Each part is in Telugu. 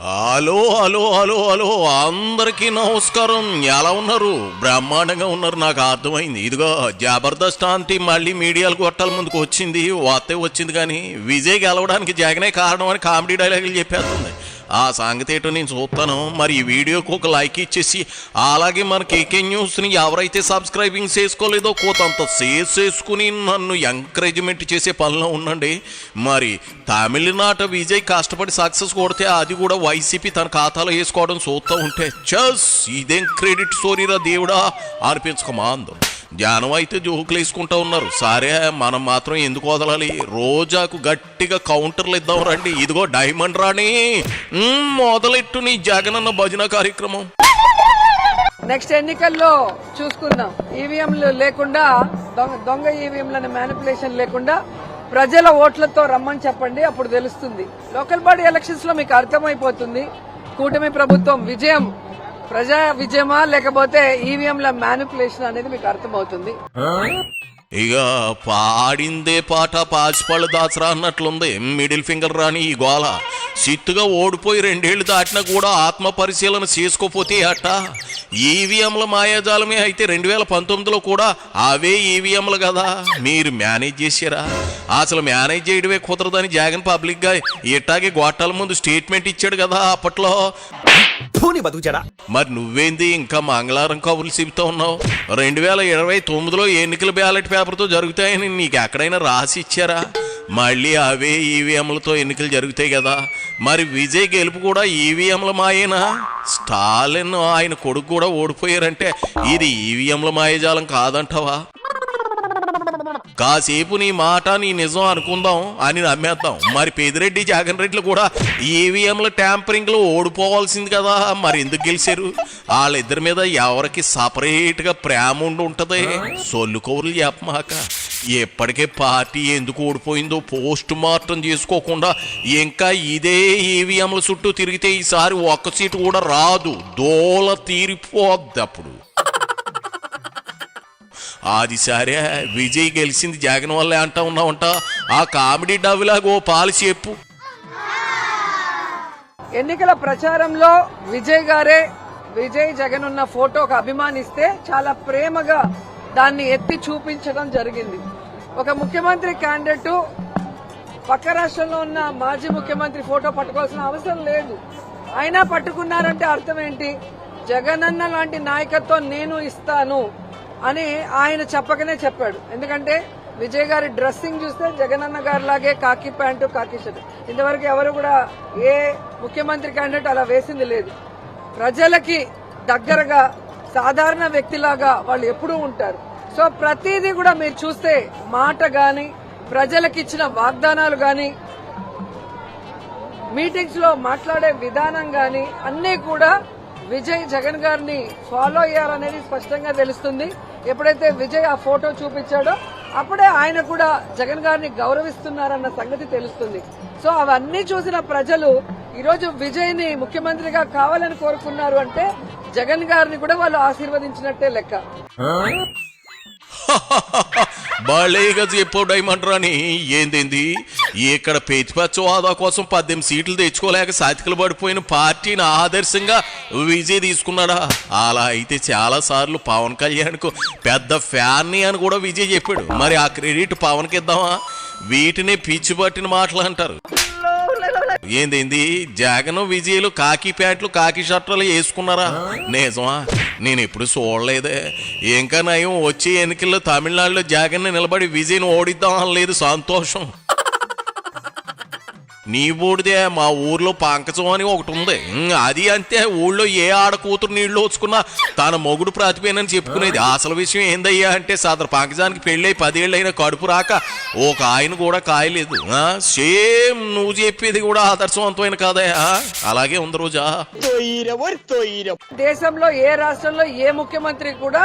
హలో హలో హలో హలో అందరికీ నమస్కారం. ఎలా ఉన్నారు? బ్రహ్మాండంగా ఉన్నారు, నాకు అర్థమైంది. ఇదిగో జబర్దస్త్ ఆంటీ మళ్ళీ మీడియాలకు కొట్టాల ముందుకు వచ్చింది, వచ్చింది కానీ విజయ్ గెలవడానికి జగనే కారణం అని కామెడీ డైలాగులు చెప్పేస్తుంది. ఆ సంగతి ఏంటో నేను చూస్తాను. మరి ఈ వీడియోకి ఒక లైక్ ఇచ్చేసి, అలాగే మన కేకే న్యూస్ని ఎవరైతే సబ్స్క్రైబింగ్ చేసుకోలేదో కోతంత చేసుకుని నన్ను ఎంకరేజ్మెంట్ చేసే పనిలో ఉండండి. మరి తమిళనాట విజయ్ కష్టపడి సక్సెస్ కొడితే అది కూడా వైసీపీ తన ఖాతాలో వేసుకోవడం చూస్తూ ఉంటే ఇదేం క్రెడిట్ స్టోరీరా దేవుడా అనిపించుకోమా అందరూ. జనం అయితే జోకులు వేసుకుంటూ ఉన్నారు. సరే మనం మాత్రం ఎందుకు వదలాలి? రోజాకు గట్టిగా కౌంటర్లు ఇద్దాం రండి. ఇదిగో డైమండ్ రాణి, మొదలెట్టు నీ జగనన్న భజన కార్యక్రమం. నెక్స్ట్ ఎన్నికల్లో చూసుకుందాం. ఈవీఎంలు లేకుండా, దొంగ ఈవీఎంలను మ్యానిపులేషన్ లేకుండా ప్రజల ఓట్లతో రమ్మని చెప్పండి, అప్పుడు తెలుస్తుంది. లోకల్ బాడీ ఎలక్షన్స్ లో మీకు అర్థమైపోతుంది కూటమి ప్రభుత్వం విజయం ప్రజా విజయమా లేకపోతే ఈవీఎంల మ్యానిపులేషన్ అనేది మీకు అర్థమవుతుంది. ఇక పాడిందే పాట పాచిపళ్ళు దాచరా అన్నట్లుంది. మిడిల్ ఫింగర్ రాని ఈ గోల. సిత్తుగా ఓడిపోయి 2 ఏళ్లు దాటినా కూడా ఆత్మ పరిశీలన చేసుకోపోతే అట్ట. ఈవీఎంల మాయాజాలమే అయితే 2019లో కూడా అవే ఈవీఎంలు కదా. మీరు మేనేజ్ చేశారా? అసలు మేనేజ్ చేయడమే కుదరదని జగన్ పబ్లిక్ గా ఇట్టాగే గోటాల ముందు స్టేట్మెంట్ ఇచ్చాడు కదా అప్పట్లో. మరి నువ్వేంది ఇంకా మంగళవారం కబుర్లు చెబుతూ ఉన్నావు? 2029లో ఎన్నికల బ్యాలెట్ పేపర్తో జరుగుతాయని నీకు ఎక్కడైనా రాసి ఇచ్చారా? మళ్ళీ అవే ఈవీఎంలతో ఎన్నికలు జరుగుతాయి కదా. మరి విజయ్ గెలుపు కూడా ఈవీఎంల మాయేనా? స్టాలిన్ ఆయన కొడుకు కూడా ఓడిపోయారంటే ఇది ఈవీఎంల మాయజాలం కాదంటావా? కాసేపు నీ మాట నీ నిజం అనుకుందాం అని నమ్మేద్దాం. మరి పెదిరెడ్డి జగన్ రెడ్డిలు కూడా ఈవీఎంల ట్యాంపరింగ్ లో ఓడిపోవాల్సింది కదా. మరి ఎందుకు గెలిచారు? వాళ్ళిద్దరి మీద ఎవరికి సపరేట్ గా ప్రేమ ఉంటది? సొల్లు కౌరులు చెప్పమాక. ఎప్పటికే పార్టీ ఎందుకు ఓడిపోయిందో పోస్ట్ మార్టం చేసుకోకుండా ఇంకా ఇదే ఈవీఎంల చుట్టూ తిరిగితే ఈసారి ఒక్క సీటు కూడా రాదు, దోల తీరిపోద్ది. అప్పుడు అది సరే, విజయ్ గెలిచింది జగన్ వల్లే అంటా ఉన్నావంట. ఆ కామెడీ డబ్బులాగో పాలు చెప్పు. ఎన్నికల ప్రచారంలో విజయ్ జగన్ ఉన్న ఫోటోకు అభిమానిస్తే చాలా ప్రేమగా దాన్ని ఎత్తి చూపించడం జరిగింది. ఒక ముఖ్యమంత్రి క్యాండిడేట్ పక్క రాష్ట్రంలో ఉన్న మాజీ ముఖ్యమంత్రి ఫోటో పట్టుకోవాల్సిన అవసరం లేదు. అయినా పట్టుకున్నారంటే అర్థం ఏంటి? జగనన్న లాంటి నాయకత్వం నేను ఇస్తాను అని ఆయన చెప్పకనే చెప్పాడు. ఎందుకంటే విజయ్ గారి డ్రెస్సింగ్ చూస్తే జగనన్న గారి లాగే కాకి ప్యాంటు కాకి షర్ట్. ఇంతవరకు ఎవరు కూడా ఏ ముఖ్యమంత్రి క్యాండిడేట్ అలా వేసింది లేదు. ప్రజలకి దగ్గరగా సాధారణ వ్యక్తిలాగా వాళ్ళు ఎప్పుడూ ఉంటారు. సో ప్రతిదీ కూడా మీరు చూస్తే మాట గాని, ప్రజలకు ఇచ్చిన వాగ్దానాలు గాని, మీటింగ్స్ లో మాట్లాడే విధానం గాని అన్నీ కూడా విజయ్ జగన్ గారిని ఫాలో అయ్యారనేది స్పష్టంగా తెలుస్తుంది. ఎప్పుడైతే విజయ్ ఆ ఫోటో చూపించాడో అప్పుడే ఆయన కూడా జగన్ గారిని గౌరవిస్తున్నారన్న సంగతి తెలుస్తుంది. సో అవన్నీ చూసిన ప్రజలు ఈరోజు విజయ్ ని ముఖ్యమంత్రిగా కావాలని కోరుకున్నారు అంటే జగన్ గారిని కూడా వాళ్ళు ఆశీర్వదించినట్టే లెక్క. బాలేగా చెప్పో డైమండ్ రాని. ఏందేంది ఇక్కడ ప్రతిపక్ష హోదా కోసం 18 సీట్లు తెచ్చుకోలేక సాతికలు పడిపోయిన పార్టీని ఆదర్శంగా విజయ్ తీసుకున్నాడా? అలా అయితే చాలా సార్లు పవన్ కళ్యాణ్ కు పెద్ద ఫ్యాన్ని అని కూడా విజయ్ చెప్పాడు. మరి ఆ క్రెడిట్ పవన్ కి ఇద్దామా? వీటిని పిచ్చి పట్టిన మాటలు అంటారు. ఏందేంది జగన్ విజయ్లు కాకి ప్యాంట్లు కాకి షర్ట్లు వేసుకున్నారా? నిజమా? నేను ఎప్పుడు చూడలేదే. ఇంకా నయం వచ్చే ఎన్నికల్లో తమిళనాడులో జగన్ నిలబడి విజయ్ను ఓడిద్దాం అనలేదు. సంతోషం. నీ బోడిదే. మా ఊర్లో పంకజం అని ఒకటి ఉంది. అది అంతే. ఊళ్ళో ఏ ఆడ కూతురు నీళ్లు వచ్చుకున్నా తన మొగుడు ప్రతిభేనని చెప్పుకునేది. అసలు విషయం ఏందయ్యా అంటే సదరు పంకజానికి పెళ్ళై 10 ఏళ్ళైనా కడుపు రాక ఒక ఆయన కూడా కాయలేదు. సేమ్ నువ్వు చెప్పేది కూడా ఆదర్శవంతమైన కాదయా. అలాగే ఉంది రోజా. దేశంలో ఏ రాష్ట్రంలో ఏ ముఖ్యమంత్రి కూడా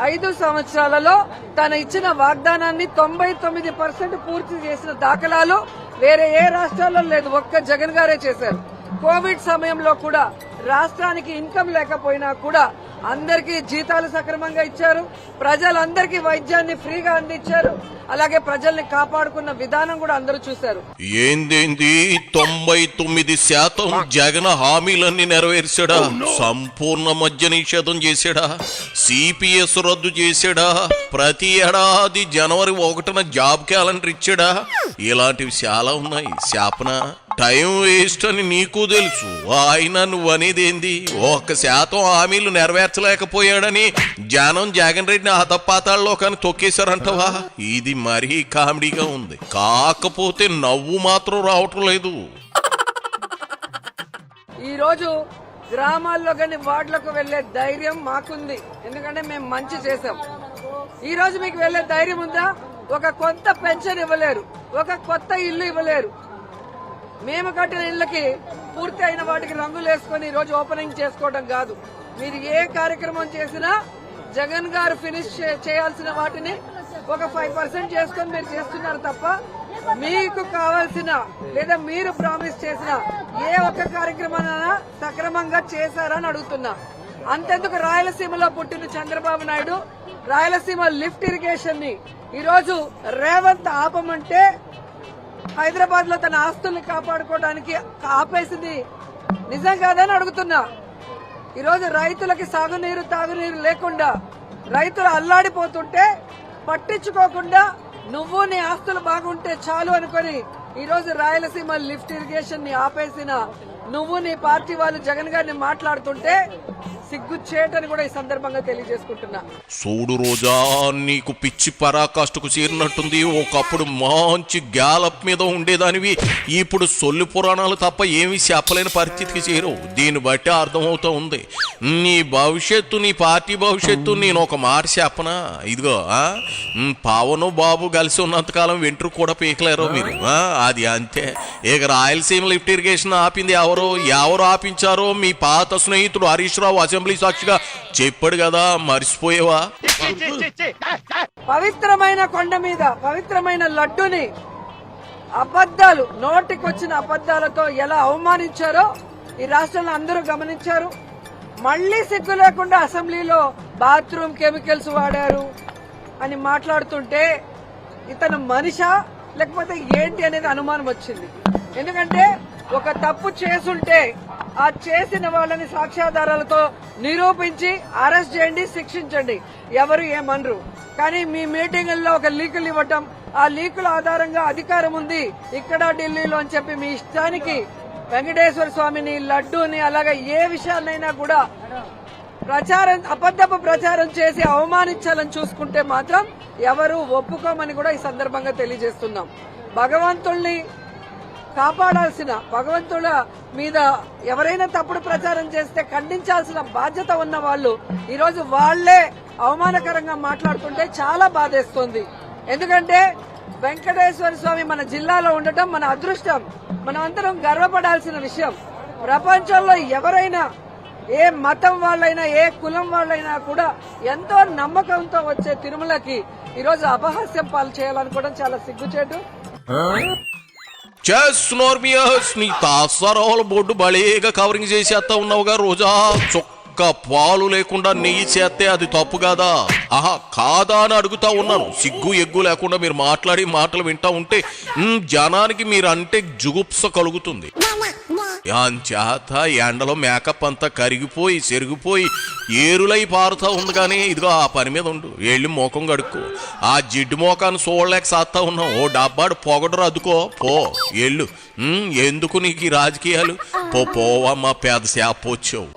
5 సంవత్సరాలలో తన ఇచ్చిన వాగ్దానాన్ని 99% పూర్తి చేసిన దాఖలాలు వేరే ఏ రాష్ట్రాల్లో లేదు. ఒక్క జగన్ గారే చేశారు. కోవిడ్ సమయంలో కూడా రాష్ట్రానికి ఇన్కమ్ లేకపోయినా కూడా అందరికీ జీతాలు సక్రమంగా ఇచ్చారు, ప్రజలందరికీ వైద్యాన్ని ఫ్రీగా అందించారు, అలాగే ప్రజల్ని కాపాడుకున్న విధానం కూడా అందరూ చూశారు. ఏందేంది 99% జగన్ హామీలన్నీ నెరవేర్చాడా? సంపూర్ణ మద్య నిషేధం చేశాడా? సిపిఎస్ రద్దు చేశాడా? ప్రతి ఏడాది జనవరి 1న జాబ్ క్యాలెండర్ ఇచ్చాడా? ఇలాంటివి చాలా ఉన్నాయి. శాపన టైం వేస్ట్ అని నీకు తెలుసు, ఆయన నువ్వు అనేది ఏంది? 1% హామీలు నెరవేర్చలేకపోయాడని జనం జగన్ రెడ్డిని హతపాతాల్లో కానీ తొక్కేశారంటవా? ఇది మరీ కామెడీగా ఉంది. కాకపోతే నవ్వు మాత్రం రావటం లేదు. ఈ రోజు గ్రామాల్లో కానీ వార్డులకు వెళ్లే ధైర్యం మాకుంది, ఎందుకంటే మేము మంచి చేశాం. ఈ రోజు మీకు వెళ్లే ధైర్యం ఉందా? ఒక కొత్త పెన్షన్ ఇవ్వలేరు, ఒక కొత్త ఇల్లు ఇవ్వలేరు. మేము కట్టిన ఇళ్లకి పూర్తి అయిన వాటికి రంగులు వేసుకుని ఈ రోజు ఓపెనింగ్ చేసుకోవడం కాదు. మీరు ఏ కార్యక్రమం చేసినా జగన్ గారు ఫినిష్ చేయాల్సిన వాటిని ఒక 5% చేసుకుని మీరు చేస్తున్నారు తప్ప మీకు కావాల్సిన లేదా మీరు ప్రామిస్ చేసిన ఏ ఒక్క కార్యక్రమాన్ని సక్రమంగా చేశారని అడుగుతున్నా. అంతెందుకు రాయలసీమలో పుట్టిన చంద్రబాబు నాయుడు రాయలసీమ లిఫ్ట్ ఇరిగేషన్ ని ఈరోజు రేవంత్ ఆపమంటే హైదరాబాద్ లో తన ఆస్తుల్ని కాపాడుకోవడానికి ఆపేసింది నిజం కాదని అడుగుతున్నా. ఈరోజు రైతులకి సాగునీరు తాగునీరు లేకుండా రైతులు అల్లాడిపోతుంటే పట్టించుకోకుండా నువ్వు నీ ఆస్తులు బాగుంటే చాలు అనుకుని ఈరోజు రాయలసీమ లిఫ్ట్ ఇరిగేషన్ ని ఆపేసిన నువ్వు నీ పార్టీ వాళ్ళు జగన్ గారిని మాట్లాడుతుంటే సిగ్గుచేటని కూడా ఈ సందర్భంగా తెలియజేసుకుంటున్నా. చూడు రోజా, నీకు పిచ్చి పరాకాష్ఠకు చేరినట్టుంది. ఒకప్పుడు మంచి గ్యాలప్ మీద ఉండేదానివి, ఇప్పుడు సొల్లు పురాణాలు తప్ప ఏమీ చెప్పలేని పరిస్థితికి చేరవు. దీన్ని బట్టి అర్థమవుతా ఉంది నీ భవిష్యత్తు, నీ పార్టీ భవిష్యత్తు. నేను ఒక మాట చెప్పనా? ఇదిగో పవన్ బాబు కలిసి ఉన్నంతకాలం వెంట్రుకు కూడా పీకలేరు మీరు. అది అంతే. ఇక రాయలసీమ లిఫ్ట్ ఇరిగేషన్ ఆపింది ఎవరు ఆపించారో మీ పాత స్నేహితుడు హరీష్ రావు అసెంబ్లీ సాక్షిగా చెప్పాడు కదా, మర్చిపోయేవా? పవిత్రమైన కొండ మీద పవిత్రమైన లడ్డుని అబద్దాలు, నోటికొచ్చిన అబద్దాలతో ఎలా అవమానించారో ఈ రాష్ట్రంలో అందరూ గమనించారు. మళ్లీ సిగ్గు లేకుండా అసెంబ్లీలో బాత్రూమ్ కెమికల్స్ వాడారు అని మాట్లాడుతుంటే ఇతను మనిషా లేకపోతే ఏంటి అనేది అనుమానం వచ్చింది. ఎందుకంటే ఒక తప్పు చేసుంటే ఆ చేసిన వాళ్ళని సాక్ష్యాధారాలతో నిరూపించి అరెస్ట్ చేయండి, శిక్షించండి, ఎవరు ఏమనరు. కానీ మీ మీటింగుల్లో ఒక లీకులు ఇవ్వటం, ఆ లీకుల ఆధారంగా అధికారం ఉంది ఇక్కడ ఢిల్లీలో అని చెప్పి మీ ఇష్టానికి వెంకటేశ్వర స్వామిని, లడ్డూని, అలాగే ఏ విషయాన్నైనా కూడా అబద్ధపు ప్రచారం చేసి అవమానించాలని చూసుకుంటే మాత్రం ఎవరు ఒప్పుకోమని కూడా ఈ సందర్భంగా తెలియజేస్తున్నాం. భగవంతుల్ని కాపాడాల్సిన, భగవంతుల మీద ఎవరైనా తప్పుడు ప్రచారం చేస్తే ఖండించాల్సిన బాధ్యత ఉన్న వాళ్ళు ఈరోజు వాళ్లే అవమానకరంగా మాట్లాడుతుంటే చాలా బాధేస్తుంది. ఎందుకంటే వెంకటేశ్వర స్వామి మన జిల్లాలో ఉండటం మన అదృష్టం, మనం అందరం గర్వపడాల్సిన విషయం. ప్రపంచంలో ఎవరైనా, ఏ మతం వాళ్ళైనా, ఏ కులం వాళ్ళైనా కూడా ఎంతో నమ్మకంతో వచ్చే తిరుమలకి ఈరోజు అపహాస్యం పాలు చేయాలనుకోవడం చాలా సిగ్గుచేటు. నీ తాసారాల బోర్డు బలేగా కవరింగ్ చేసేస్తా ఉన్నావుగా రోజా. చొక్క పాలు లేకుండా నెయ్యి చేస్తే అది తప్పు కాదా? కాదా అని అడుగుతా ఉన్నాను. సిగ్గు ఎగ్గు లేకుండా మీరు మాట్లాడి మాటలు వింటా ఉంటే జనానికి మీరంటే జుగుప్స కలుగుతుంది. చేత ఎండలో మేకప్ అంతా కరిగిపోయి చెరిగిపోయి ఏరులై పారుతా ఉంది. కానీ ఇదిగో ఆ పని మీద ఉండు, వెళ్ళి మోకం కడుక్కో. ఆ జిడ్డు మోకాన్ని చూడలేక సాత్తా ఉన్నావు. ఓ డబ్బాడు పొగడరు అద్దుకో పో, ఎళ్ళు. ఎందుకు నీకు ఈ రాజకీయాలు? పోవమ్మా, పేద శాప వచ్చావు.